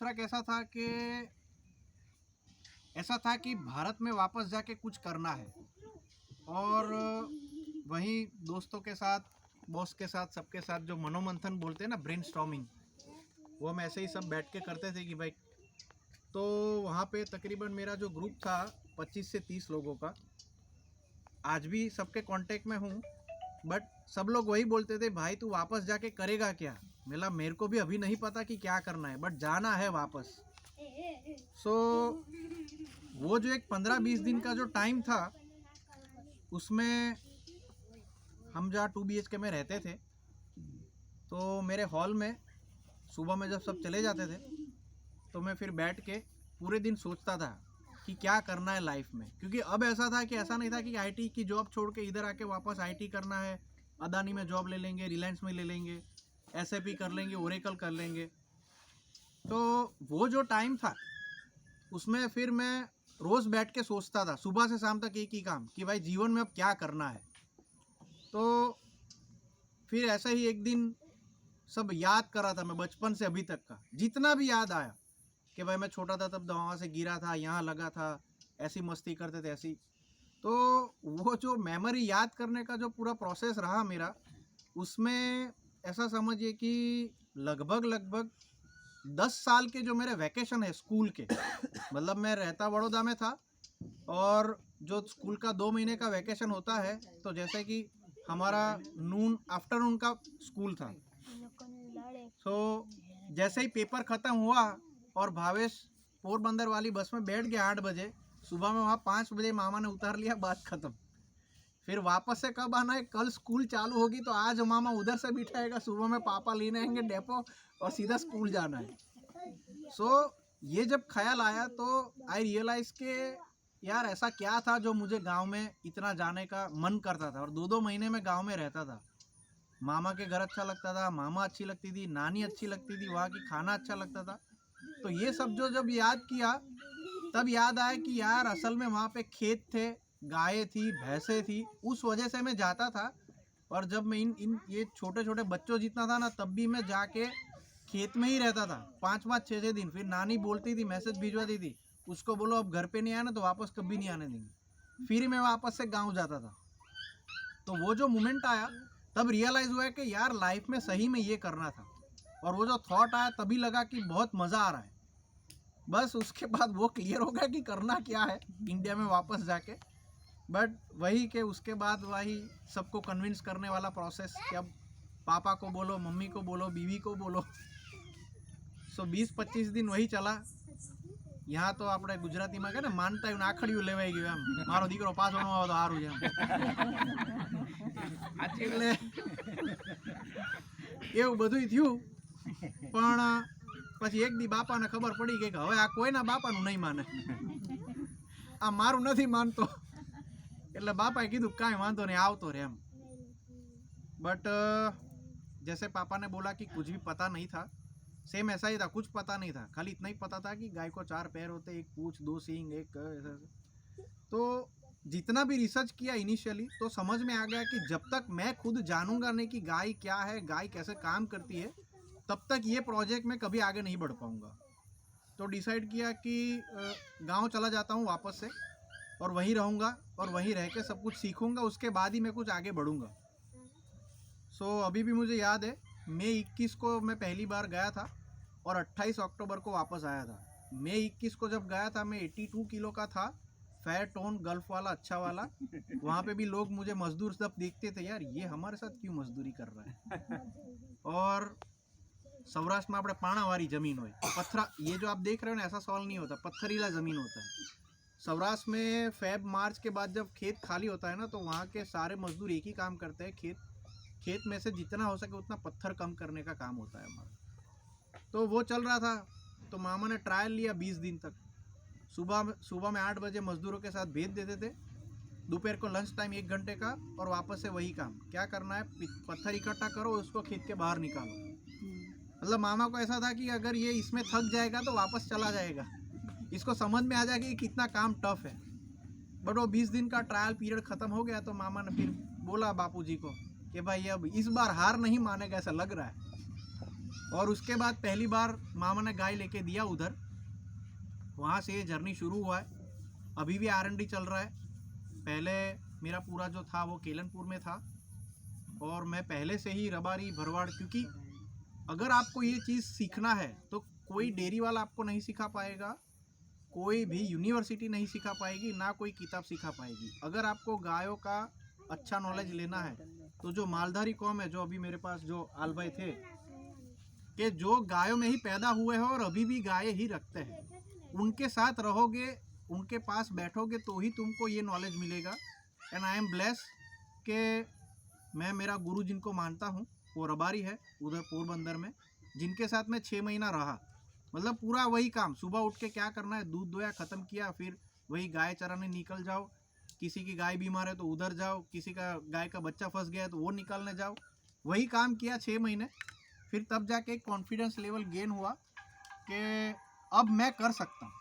दूसरा कैसा था कि ऐसा था कि भारत में वापस जाके कुछ करना है, और वहीं दोस्तों के साथ, बॉस के साथ, सबके साथ जो मनोमंथन बोलते हैं ना, ब्रेनस्टॉर्मिंग, वो हम ऐसे ही सब बैठ के करते थे कि भाई। तो वहाँ पे तकरीबन मेरा जो ग्रुप था 25 से 30 लोगों का, आज भी सबके कांटेक्ट में हूँ। बट सब लोग वही बोलते थे, भाई तू वापस जाके करेगा क्या। मेरा मेरे को भी अभी नहीं पता कि क्या करना है, बट जाना है वापस। सो वो जो एक 15-20 दिन का जो टाइम था, उसमें हम जहाँ 2 BHK में रहते थे, तो मेरे हॉल में सुबह में जब सब चले जाते थे तो मैं फिर बैठ के पूरे दिन सोचता था कि क्या करना है लाइफ में। क्योंकि अब ऐसा था कि ऐसा नहीं था कि आईटी की जॉब छोड़ के इधर आके वापस आईटी करना है, अदानी में जॉब ले लेंगे, रिलायंस में ले लेंगे, एसएपी कर लेंगे, ओरेकल कर लेंगे। तो वो जो टाइम था उसमें फिर मैं रोज़ बैठ के सोचता था सुबह से शाम तक एक ही काम, कि भाई जीवन में अब क्या करना है। तो फिर ऐसा ही एक दिन सब याद कर रहा था मैं, बचपन से अभी तक का जितना भी याद आया, कि भाई मैं छोटा था तब वहाँ से गिरा था, यहाँ लगा था, ऐसी मस्ती करते थे ऐसी। तो वो जो मेमोरी याद करने का जो पूरा प्रोसेस रहा मेरा, उसमें ऐसा समझिए कि लगभग 10 साल के जो मेरे वैकेशन है स्कूल के, मतलब मैं रहता बड़ौदा में था, और जो स्कूल का 2 महीने का वैकेशन होता है, तो जैसे कि हमारा आफ्टरनून का स्कूल था। सो जैसे ही पेपर ख़त्म हुआ और भावेश पोरबंदर वाली बस में बैठ गया 8 बजे, सुबह में वहाँ 5 बजे मामा ने उतार लिया, बात ख़त्म। फिर वापस से कब आना है, कल स्कूल चालू होगी तो आज मामा उधर से बिठाएगा, सुबह में पापा लेने आएंगे डेपो और सीधा स्कूल जाना है। सो ये जब ख्याल आया तो आई रियलाइज़ के यार ऐसा क्या था जो मुझे गांव में इतना जाने का मन करता था, और 2-2 महीने में गांव में रहता था। मामा के घर अच्छा लगता था, मामा अच्छी लगती थी, नानी अच्छी लगती थी, वहाँ की खाना अच्छा लगता था। तो ये सब जो जब याद किया, तब याद आया कि यार असल में वहाँ पे खेत थे, गायें थी, भैंसें थी, उस वजह से मैं जाता था। और जब मैं इन ये छोटे छोटे बच्चों जितना था ना, तब भी मैं जाके खेत में ही रहता था 5-5 6-6 दिन। फिर नानी बोलती थी, मैसेज भिजवाती थी, उसको बोलो अब घर पे नहीं आना तो वापस कभी नहीं आने देंगे। फिर मैं वापस से गाँव जाता था। तो वो जो मोमेंट आया, तब रियलाइज़ हुआ कि यार लाइफ में सही में ये करना था। और वो जो थॉट आया तभी लगा कि बहुत मज़ा आ रहा है। बस उसके बाद वो क्लियर हो गया कि करना क्या है इंडिया में वापस जाके। बट वही कि उसके बाद वही सबको कन्विंस करने वाला प्रोसेस, कि अब पापा को बोलो, मम्मी को बोलो, बीवी को बोलो। सो 20-25 दिन वही चला। यहाँ तो આપણે ગુજરાતીમાં કહે ને, માનતાયું નાખડ્યું લેવાઈ ગયું, એમ મારો દીકરો પાછો ન આવે તો સારું છે એમ। એટલે એવું બધું થયું। પણ પછી એક દી બાપાને ખબર પડી ગઈ કે હવે આ કોઈના બાપાનું નહીં માને, આ મારું નથી માનતો। એટલે બાપાએ કીધું કાંઈ વાંધો નહીં, આવતો રે એમ। બટ जैसे पापा ने बोला कि कुछ भी पता नहीं था, सेम ऐसा ही था, कुछ पता नहीं था। खाली इतना ही पता था कि गाय को 4 पैर होते, एक पूंछ, 2 सींग, एक ऐसा। तो जितना भी रिसर्च किया इनिशियली, तो समझ में आ गया कि जब तक मैं खुद जानूंगा नहीं कि गाय क्या है, गाय कैसे काम करती है, तब तक ये प्रोजेक्ट में कभी आगे नहीं बढ़ पाऊंगा। तो डिसाइड किया कि गांव चला जाता हूँ वापस से, और वहीं रहूँगा, और वहीं रह के सब कुछ सीखूँगा, उसके बाद ही मैं कुछ आगे बढ़ूँगा। सो अभी भी मुझे याद है, मई 21 को मैं पहली बार गया था, और 28 अक्टूबर को वापस आया था। मई 21 को जब गया था, मैं 82 किलो का था, फेयर टोन, गल्फ वाला, अच्छा वाला। वहाँ पे भी लोग मुझे मजदूर सब देखते थे, यार ये हमारे साथ क्यों मजदूरी कर रहा है। और सौराष्ट्र में अपने पाना वाली ज़मीन हो, पत्थरा, ये जो आप देख रहे हो ना, ऐसा सॉल नहीं होता, पत्थरीला ज़मीन होता है। सौराष्ट्र में फेब मार्च के बाद जब खेत खाली होता है ना, तो वहाँ के सारे मजदूर एक ही काम करते हैं, खेत में से जितना हो सके उतना पत्थर कम करने का काम होता है हमारा। तो वो चल रहा था, तो मामा ने ट्रायल लिया 20 दिन तक। सुबह में 8 बजे मजदूरों के साथ भेज देते थे, दोपहर को लंच टाइम 1 घंटे का, और वापस से वही काम। क्या करना है, पत्थर इकट्ठा करो, उसको खेत के बाहर निकालो। मतलब मामा को ऐसा था कि अगर ये इसमें थक जाएगा तो वापस चला जाएगा, इसको समझ में आ जाएगा कि कितना काम टफ है। बट वो 20 दिन का ट्रायल पीरियड ख़त्म हो गया, तो मामा ने फिर बोला बापूजी को कि भाई अब इस बार हार नहीं मानेगा, ऐसा लग रहा है। और उसके बाद पहली बार मामा ने गाय लेके दिया उधर, वहाँ से ये जर्नी शुरू हुआ है। अभी भी R&D चल रहा है। पहले मेरा पूरा जो था वो केलनपुर में था, और मैं पहले से ही रबारी भरवाड़, क्योंकि अगर आपको ये चीज़ सीखना है तो कोई डेयरी वाला आपको नहीं सिखा पाएगा, कोई भी यूनिवर्सिटी नहीं सिखा पाएगी, ना कोई किताब सिखा पाएगी। अगर आपको गायों का अच्छा नॉलेज लेना है तो जो मालधारी कौम है, जो अभी मेरे पास जो आल भाई थे, कि जो गायों में ही पैदा हुए हैं और अभी भी गाय ही रखते हैं, उनके साथ रहोगे, उनके पास बैठोगे तो ही तुमको ये नॉलेज मिलेगा। एंड आई एम ब्लेस कि मैं मेरा गुरु जिनको मानता हूँ वो रबारी है उधर पोरबंदर में, जिनके साथ मैं 6 महीना रहा। मतलब पूरा वही काम, सुबह उठ के क्या करना है, दूध दोया, ख़त्म किया, फिर वही गाय चराने निकल जाओ। किसी की गाय बीमार है तो उधर जाओ, किसी का गाय का बच्चा फंस गया है तो वो निकालने जाओ। वही काम किया 6 महीने। फिर तब जाके एक कॉन्फिडेंस लेवल गेन हुआ कि अब मैं कर सकता हूँ।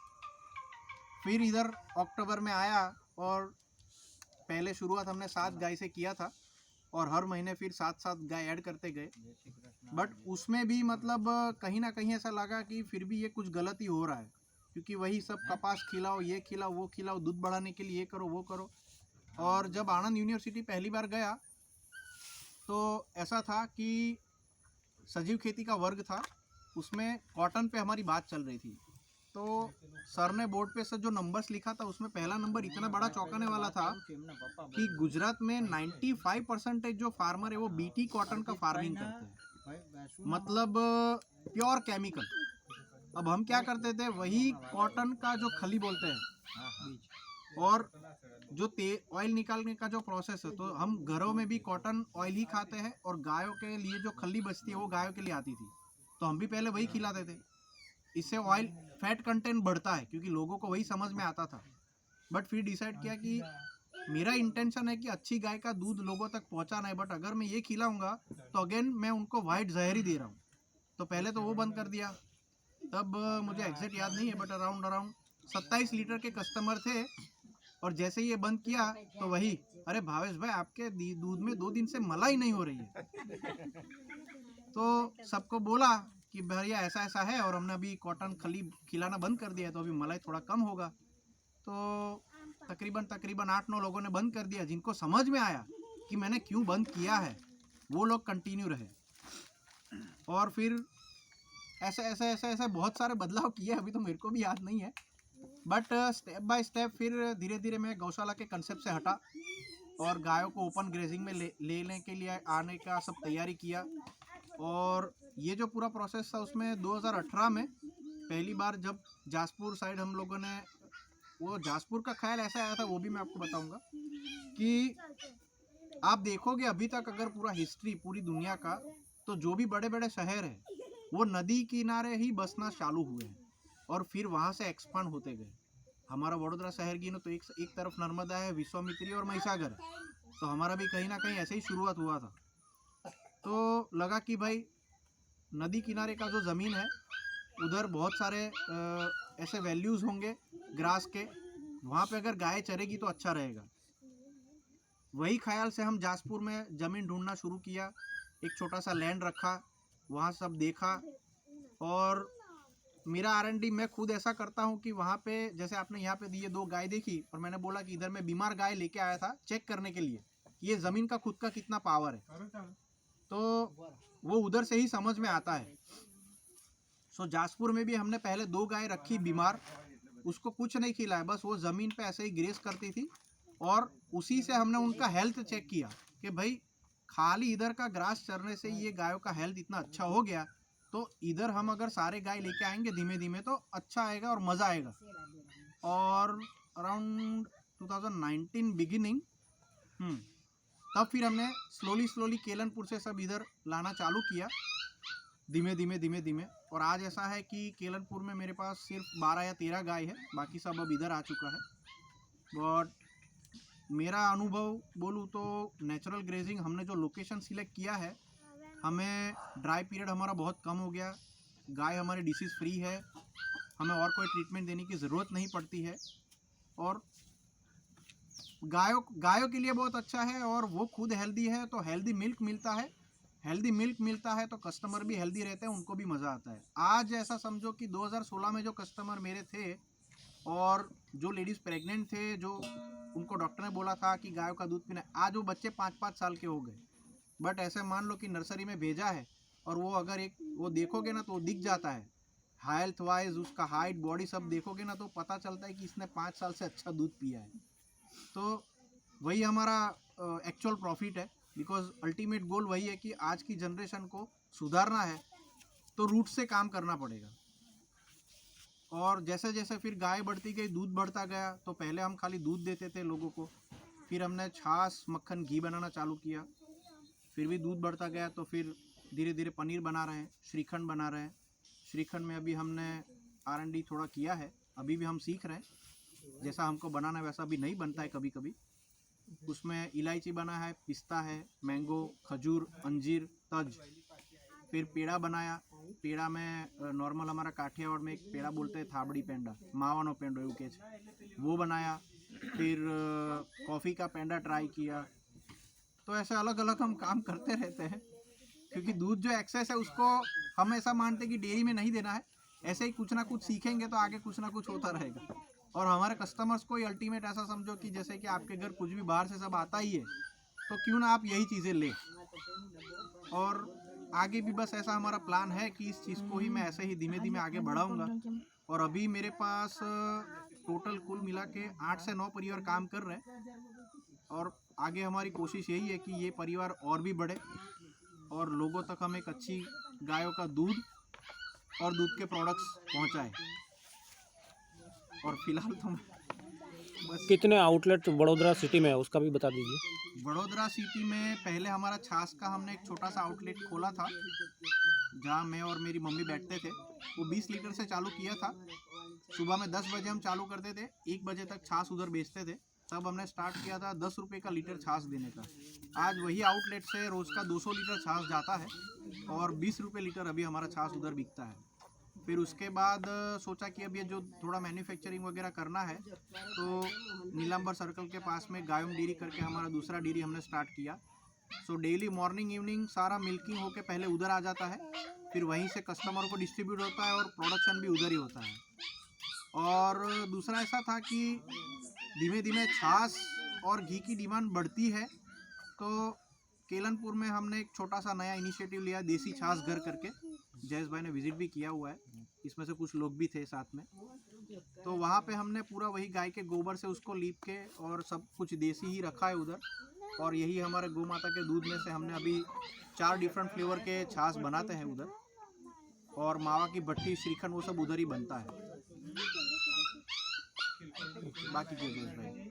फिर इधर अक्टूबर में आया और पहले शुरुआत हमने 7 गाय से किया था, और हर महीने फिर 7-7 गाय ऐड करते गए। बट उसमें भी मतलब कहीं ना कहीं ऐसा लगा कि फिर भी ये कुछ गलत ही हो रहा है, क्योंकि वही सब कपास खिलाओ, ये खिलाओ, वो खिलाओ, दूध बढ़ाने के लिए ये करो, वो करो। और जब आनंद यूनिवर्सिटी पहली बार गया तो ऐसा था कि सजीव खेती का वर्ग था, उसमें कॉटन पे हमारी बात चल रही थी। तो सर ने बोर्ड पे से जो नंबर्स लिखा था उसमें पहला नंबर इतना बड़ा चौंकाने वाला था कि गुजरात में 95% जो फार्मर है वो बीटी कॉटन का फार्मिंग करते हैं, मतलब प्योर केमिकल। अब हम क्या करते थे, वही कॉटन का जो खली बोलते हैं और जो ऑयल निकालने का जो प्रोसेस है, तो हम घरों में भी कॉटन ऑयल ही खाते हैं, और गायों के लिए जो खली बचती है वो गायों के लिए आती थी, तो हम भी पहले वही खिलाते थे। इससे ऑयल फैट कंटेंट बढ़ता है, क्योंकि लोगों को वही समझ में आता था। बट फिर डिसाइड किया कि मेरा इंटेंशन है कि अच्छी गाय का दूध लोगों तक पहुंचाना है, बट अगर मैं ये खिलाऊंगा तो अगेन मैं उनको वाइट जहर ही दे रहा हूँ। तो पहले तो वो बंद कर दिया। तब मुझे एग्जैक्ट याद नहीं है, बट अराउंड 27 लीटर के कस्टमर थे, और जैसे ही ये बंद किया तो वही, अरे भावेश भाई आपके दूध में 2 दिन से मलाई नहीं हो रही है। तो सबको बोला कि भैया ऐसा ऐसा है, और हमने अभी कॉटन खली खिलाना बंद कर दिया है, तो अभी मलाई थोड़ा कम होगा। तो तकरीबन 8-9 लोगों ने बंद कर दिया। जिनको समझ में आया कि मैंने क्यों बंद किया है, वो लोग कंटिन्यू रहे। और फिर ऐसे बहुत सारे बदलाव किए, अभी तो मेरे को भी याद नहीं है। बट स्टेप बाय स्टेप फिर धीरे धीरे मैं गौशाला के कंसेप्ट से हटा और गायों को ओपन ग्रेजिंग में लेने के लिए आने का सब तैयारी किया। और ये जो पूरा प्रोसेस था उसमें 2018 में पहली बार जब जासपुर साइड हम लोगों ने, वो जासपुर का ख्याल ऐसा आया था, वो भी मैं आपको बताऊंगा कि आप देखोगे अभी तक अगर पूरा हिस्ट्री पूरी दुनिया का, तो जो भी बड़े बड़े शहर हैं वो नदी किनारे ही बसना चालू हुए हैं, और फिर वहाँ से एक्सपांड होते गए। हमारा वडोदरा शहर गिनो तो एक तरफ नर्मदा है, विश्वामित्री और महिसागर है, तो हमारा भी कहीं ना कहीं ऐसे ही शुरुआत हुआ था। तो लगा कि भाई नदी किनारे का जो ज़मीन है उधर बहुत सारे ऐसे वैल्यूज़ होंगे ग्रास के, वहाँ पे अगर गाय चरेगी तो अच्छा रहेगा। वही ख्याल से हम जासपुर में ज़मीन ढूंढना शुरू किया। एक छोटा सा लैंड रखा, वहाँ सब देखा, और मेरा R&D मैं खुद ऐसा करता हूँ कि वहाँ पे जैसे आपने यहाँ पे ये 2 गाय देखी, और मैंने बोला कि इधर मैं बीमार गाय लेके आया था चेक करने के लिए कि ये ज़मीन का खुद का कितना पावर है, तो वो उधर से ही समझ में आता है। सो जासपुर में भी हमने पहले 2 गाय रखी बीमार, उसको कुछ नहीं खिलाया, बस वो ज़मीन पे ऐसे ही ग्रेस करती थी, और उसी से हमने उनका हेल्थ चेक किया कि भाई खाली इधर का ग्रास चरने से ये गायों का हेल्थ इतना अच्छा हो गया, तो इधर हम अगर सारे गाय लेके आएंगे धीमे धीमे तो अच्छा आएगा और मज़ा आएगा। और अराउंड 2019 बिगिनिंग तब फिर हमने स्लोली केलनपुर से सब इधर लाना चालू किया धीमे धीमे। और आज ऐसा है कि केलनपुर में मेरे पास सिर्फ 12 या 13 गाय है, बाकी सब अब इधर आ चुका है। बट मेरा अनुभव बोलूँ तो नेचुरल ग्रेजिंग हमने जो लोकेशन सिलेक्ट किया है, हमें ड्राई पीरियड हमारा बहुत कम हो गया, गाय हमारी डिसीज़ फ्री है, हमें और कोई ट्रीटमेंट देने की ज़रूरत नहीं पड़ती है, और गायों के लिए बहुत अच्छा है, और वो खुद हेल्दी है तो हेल्दी मिल्क मिलता है, हेल्दी मिल्क मिलता है तो कस्टमर भी हेल्दी रहते हैं, उनको भी मज़ा आता है। आज ऐसा समझो कि 2016 में जो कस्टमर मेरे थे और जो लेडीज़ प्रेग्नेंट थे, जो उनको डॉक्टर ने बोला था कि गायों का दूध पीना है, आज वो बच्चे 5-5 साल के हो गए। बट ऐसे मान लो कि नर्सरी में भेजा है और वो अगर एक वो देखोगे ना तो वो दिख जाता है, हेल्थ वाइज उसका हाइट बॉडी सब देखोगे ना तो पता चलता है कि इसने 5 साल से अच्छा दूध पिया है। तो वही हमारा एक्चुअल प्रॉफिट है, बिकॉज अल्टीमेट गोल वही है कि आज की जनरेशन को सुधारना है तो रूट से काम करना पड़ेगा। और जैसे जैसे फिर गाय बढ़ती गई, दूध बढ़ता गया, तो पहले हम खाली दूध देते थे लोगों को, फिर हमने छाछ मक्खन घी बनाना चालू किया, फिर भी दूध बढ़ता गया तो फिर धीरे धीरे पनीर बना रहे हैं, श्रीखंड बना रहे हैं। श्रीखंड में अभी हमने R&D थोड़ा किया है, अभी भी हम सीख रहे हैं, जैसा हमको बनाना है वैसा भी नहीं बनता है कभी कभी। उसमें इलायची बना है, पिस्ता है, मैंगो, खजूर, अंजीर, तज। फिर पेड़ा बनाया, पेड़ा में नॉर्मल हमारा काठियावाड़ में एक पेड़ा बोलते हैं थाबड़ी पेंडा, मावानो पेंडो એવું કહે છે, वो बनाया। फिर कॉफ़ी का पेंडा ट्राई किया। तो ऐसे अलग अलग हम काम करते रहते हैं, क्योंकि दूध जो एक्सेस है उसको हम ऐसा मानते हैं कि डेयरी में नहीं देना है, ऐसे ही कुछ ना कुछ सीखेंगे तो आगे कुछ ना कुछ होता रहेगा। और हमारे कस्टमर्स को ही अल्टीमेट ऐसा समझो कि जैसे कि आपके घर कुछ भी बाहर से सब आता ही है, तो क्यों ना आप यही चीज़ें लें। और आगे भी बस ऐसा हमारा प्लान है कि इस चीज़ को ही मैं ऐसे ही धीमे धीमे आगे बढ़ाऊँगा। और अभी मेरे पास टोटल कुल मिला के 8 से 9 परिवार काम कर रहे हैं, और आगे हमारी कोशिश यही है कि ये परिवार और भी बढ़े और लोगों तक हम एक अच्छी गायों का दूध और दूध के प्रोडक्ट्स पहुंचाएं। और फिलहाल तो बस कितने आउटलेट वडोदरा सिटी में है उसका भी बता दीजिए। वडोदरा सिटी में पहले हमारा छाछ का हमने एक छोटा सा आउटलेट खोला था, जहाँ मैं और मेरी मम्मी बैठते थे। वो 20 लीटर से चालू किया था। सुबह में 10 बजे हम चालू करते थे, 1 बजे तक छाछ उधर बेचते थे। तब हमने स्टार्ट किया था 10 रुपये का लीटर छाछ देने का। आज वही आउटलेट से रोज़ का 200 लीटर छाछ जाता है और 20 रुपये लीटर अभी हमारा छाछ उधर बिकता है। फिर उसके बाद सोचा कि अब ये जो थोड़ा मैन्युफैक्चरिंग वगैरह करना है, तो नीलांबर सर्कल के पास में गायम डेयरी करके हमारा दूसरा डेयरी हमने स्टार्ट किया। सो डेली मॉर्निंग इवनिंग सारा मिल्किंग होके पहले उधर आ जाता है, फिर वहीं से कस्टमर को डिस्ट्रीब्यूट होता है और प्रोडक्शन भी उधर ही होता है। और दूसरा ऐसा था कि धीमे धीमे छाछ और घी की डिमांड बढ़ती है, तो केलनपुर में हमने एक छोटा सा नया इनिशिएटिव लिया, देसी छाछ घर करके। जयेश भाई ने विजिट भी किया हुआ है, इसमें से कुछ लोग भी थे साथ में। तो वहाँ पे हमने पूरा वही गाय के गोबर से उसको लीप के और सब कुछ देसी ही रखा है उधर। और यही हमारे गौ माता के दूध में से हमने अभी 4 डिफरेंट फ्लेवर के छाछ बनाते हैं उधर। और मावा की भट्टी, श्रीखंड, वो सब उधर ही बनता है। बाकी के भाई